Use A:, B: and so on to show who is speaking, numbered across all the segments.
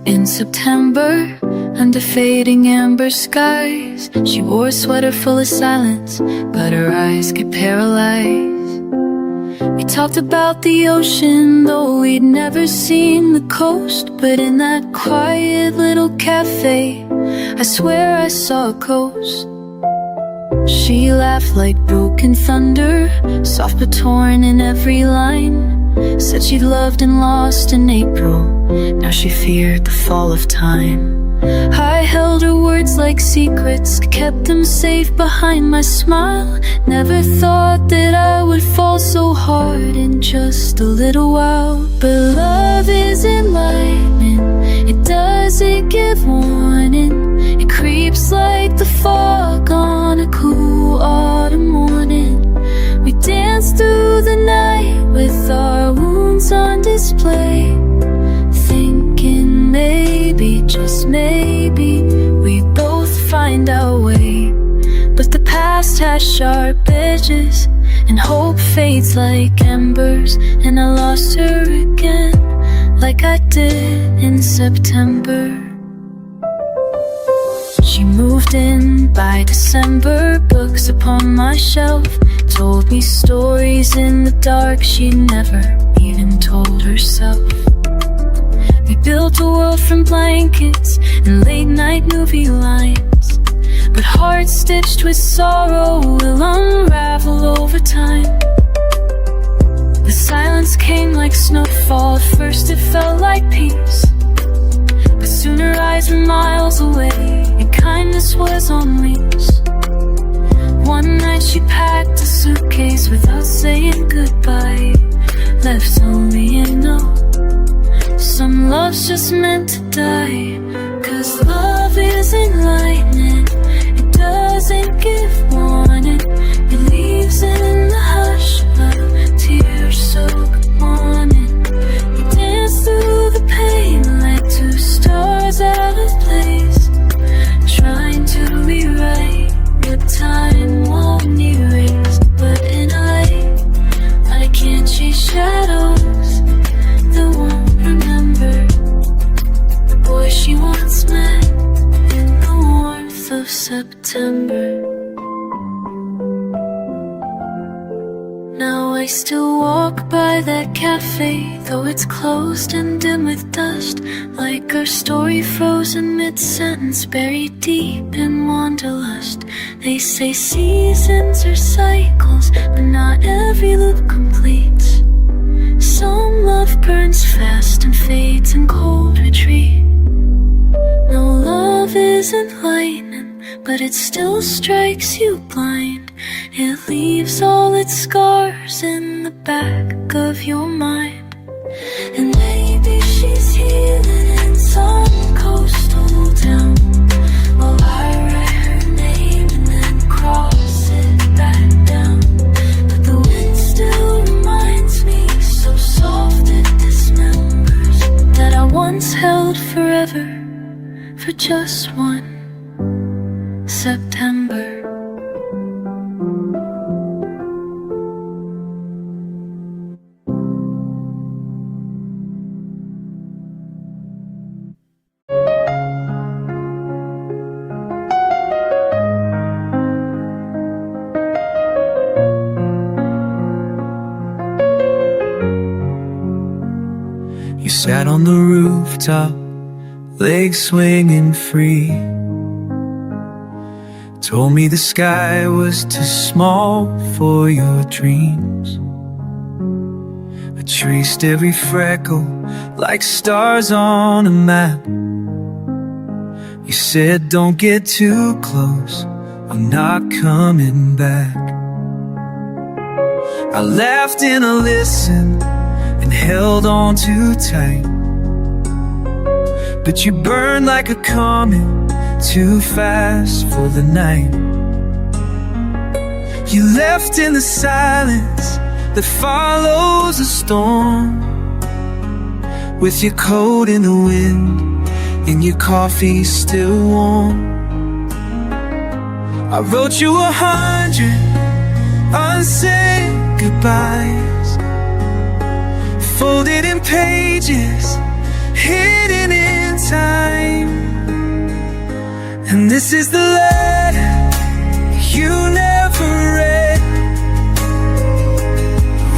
A: In September, under fading amber skies, she wore a sweater full of silence, but her eyes get paralyzed. We talked about the ocean, though we'd never seen the coast. But in that quiet little cafe, I swear I saw a ghost. She laughed like broken thunder, soft but torn in every line. Said she'd loved and lost in April, now she feared the fall of time. I held her words like secrets, kept them safe behind my smile. Never thought that I would fall so hard in just a little while. But love is enlightening, it doesn't give warning. It creeps like the fog on a cool autumn morning. We danced through the night with our wounds on display, thinking maybe, just maybe, we'd both find our way. But the past has sharp edges, and hope fades like embers. And I lost her again, like I did in September. She moved in by December, books upon my shelf, told me stories in the dark she'd never even told herself. We built a world from blankets and late night movie lines, but hearts stitched with sorrow will unravel over time. The silence came like snowfall, at first it felt like peace, but soon her eyes were miles away, and kindness was on leash. One night she packed a suitcase without saying goodbye, left only a note. Some love's just meant to die, 'cause love is enlightening, it doesn't give warning. It leaves in the hush of tear-soaked morning. We dance through the pain like two stars out of place, trying to rewrite what time won't erase. But in a lake, I can't chase shadows that won't remember the boy she once met in the warmth of September. Now I still walk by that cafe, though it's closed and dim with dust, like our story frozen mid-sentence, buried deep in wanderlust. They say seasons are cycles, but not every loop completes. Some love burns fast and fades in cold retreat. No, love isn't lightning, but it still strikes you blind. It leaves all its scars in the back of your mind. And maybe she's healing in some coastal town, while I write her name and then cross it back down. But the wind still reminds me, so soft it dismembers, that I once held forever for just one September.
B: You sat on the rooftop, legs swinging free. Told me the sky was too small for your dreams. I traced every freckle like stars on a map. You said don't get too close, I'm not coming back. I laughed and I listened and held on too tight, but you burned like a comet, too fast for the night. You left in the silence that follows a storm, with your coat in the wind and your coffee still warm. I wrote you 100 unsaid goodbyes, folded in pages, hidden in Valentine. And this is the letter you never read,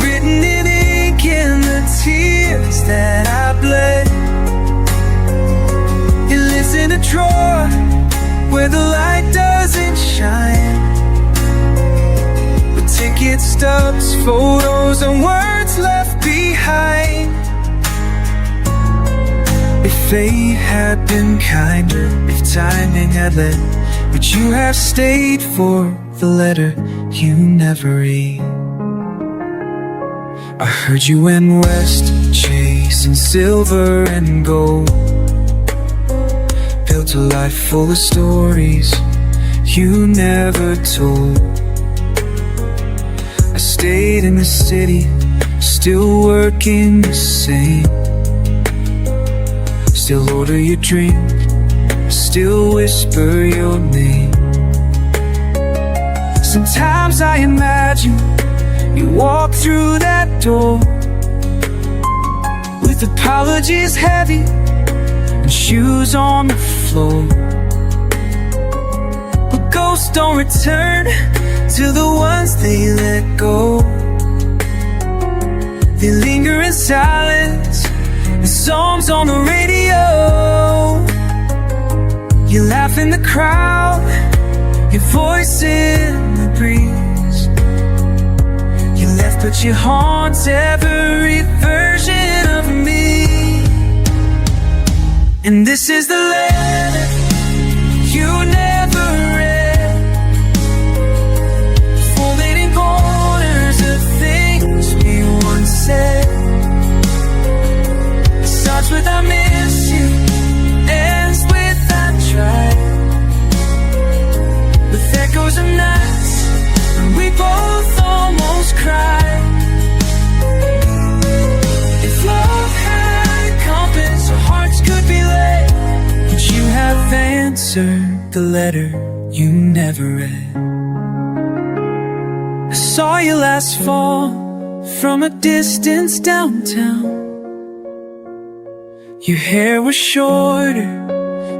B: written in ink in the tears that I bled. It lives in a drawer where the light doesn't shine, with ticket stubs, photos, and words left behind. If fate had been kinder, if timing had led, would you have stayed for the letter you never read? I heard you went west, chasing silver and gold, built a life full of stories you never told. I stayed in the city, still working the same, still order your drink, still whisper your name. Sometimes I imagine you walk through that door with apologies heavy and shoes on the floor. But ghosts don't return to the ones they let go. They linger in silence, and songs on the radio. You laugh in the crowd, your voice in the breeze. You left but you haunt every version of me. And this is the letter you never read, folded in corners of things we once said. It starts with I miss you, ends with I tried, with echoes of nights when we both almost cried. If love had a compass, our hearts could be led, would you have answered the letter you never read? I saw you last fall from a distance downtown. Your hair was shorter,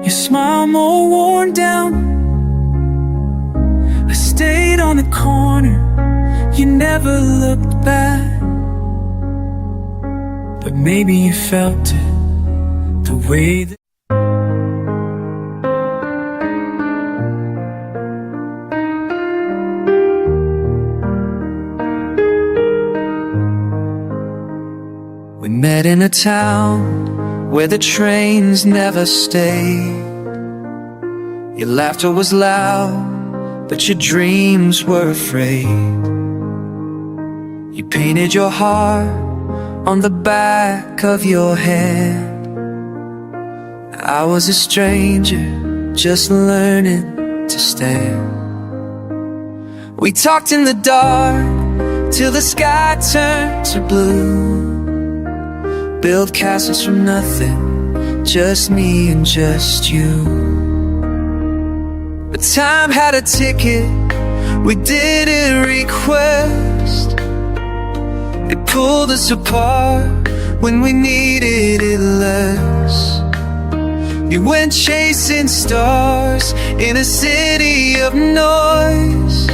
B: your smile more worn down. I stayed on the corner, you never looked back, but maybe you felt it the way that we met in a town where the trains never stayed. Your laughter was loud, but your dreams were afraid. You painted your heart on the back of your hand. I was a stranger, just learning to stand. We talked in the dark till the sky turned to blue. Build castles from nothing, just me and just you. But time had a ticket we didn't request. It pulled us apart when we needed it less. You went chasing stars in a city of noise.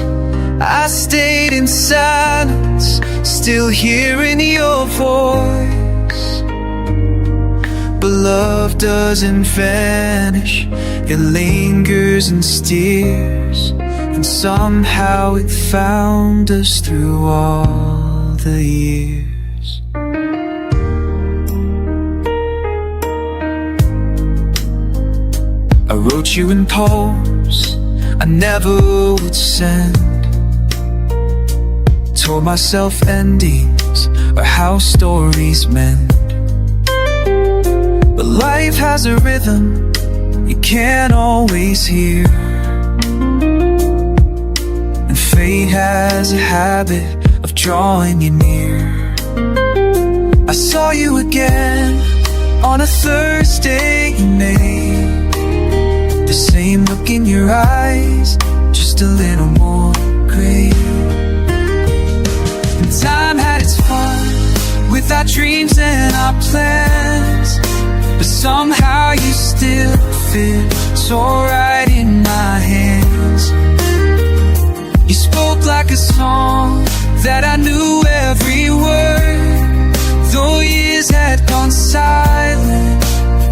B: I stayed in silence, still hearing your voice. But love doesn't vanish, it lingers and steers, and somehow it found us through all the years. I wrote you in poems I never would send, told myself endings are how stories mend. But life has a rhythm you can't always hear, and fate has a habit of drawing you near. I saw you again on a Thursday in May, the same look in your eyes, just a little more gray. And time had its fun with our dreams and our plans, but somehow you still fit so right in my hands. You spoke like a song that I knew every word. Though years had gone silent,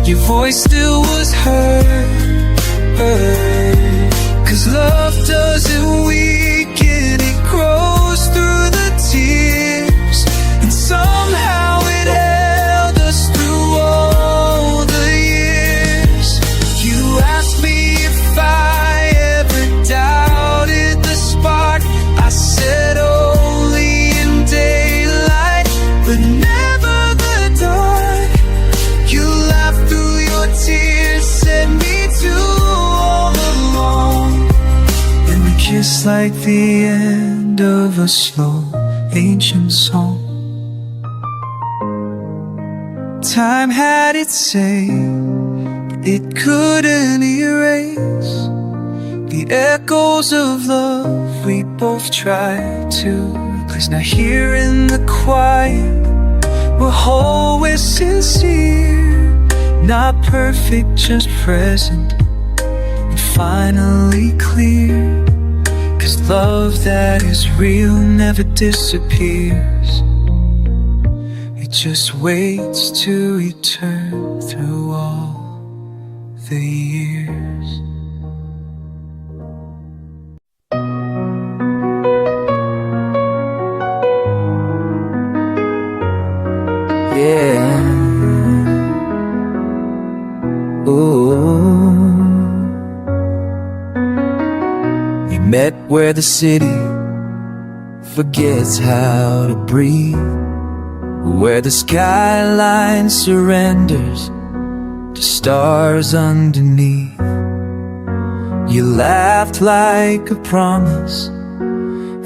B: your voice still was heard. 'Cause love doesn't weaken, it grows through the tears. And somehow it held us through all the years. You asked me if I ever doubted the spark. I said only in daylight, but never the dark. You laughed through your tears, set me to all alone. And a kiss like the end of a slow ancient song. Time had its say, but it couldn't erase the echoes of love we both tried to. 'Cause now here in the quiet, we're always sincere. Not perfect, just present, and finally clear. 'Cause love that is real never disappears. It just waits to return through all the years. Yeah. Ooh. We met where the city forgets how to breathe, where the skyline surrenders to stars underneath. You laughed like a promise,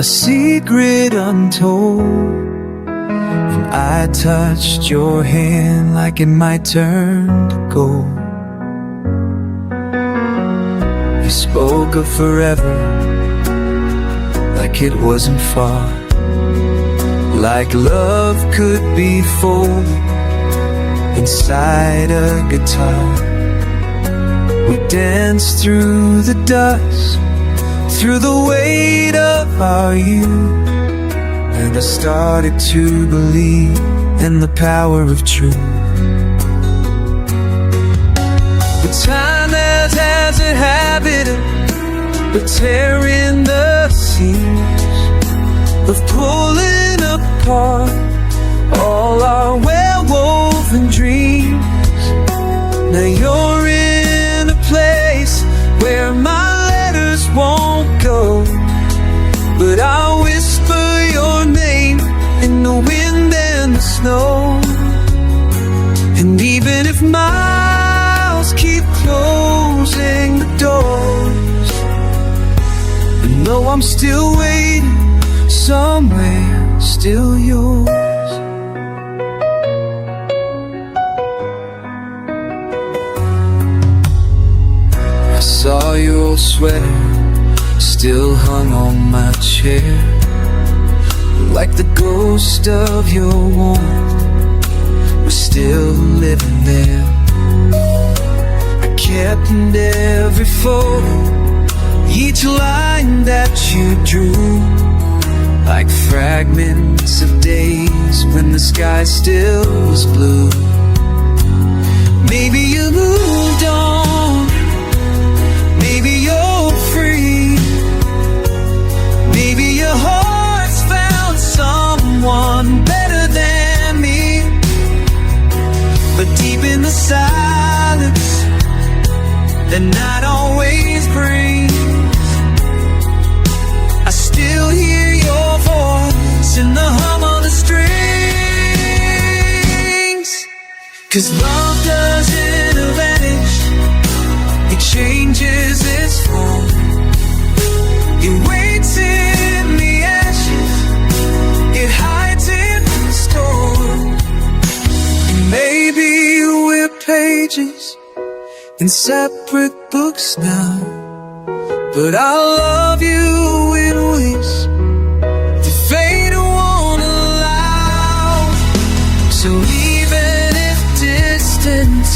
B: a secret untold, and I touched your hand like it might turn to gold. You spoke of forever like it wasn't far, like love could be folded inside a guitar. We danced through the dust, through the weight of our youth, and I started to believe in the power of truth. But time has a habit of tearing the seams, of pulling apart all our well-woven dreams. Now you're in a place where my letters won't go, but I'll whisper your name in the wind and the snow. And even if miles keep closing the doors, I know I'm still waiting somewhere, still yours. I saw your old sweater still hung on my chair, like the ghost of your warmth was still living there. I kept in every photo each line that you drew, like fragments of days when the sky still was blue. Maybe you moved on, maybe you're free, maybe your heart's found someone better than me. But deep in the silence that night always brings, I still hear your voice in the hum of the strings. 'Cause love doesn't vanish, it changes its form. It waits in the ashes, it hides in the storm. And maybe we're pages in separate books now, but I'll love you in ways that fate won't allow. So even if distance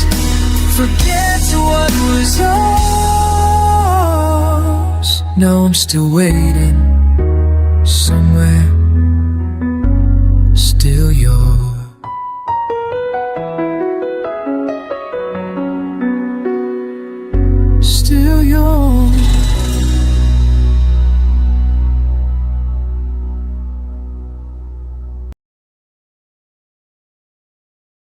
B: forget what was yours. Now I'm still waiting somewhere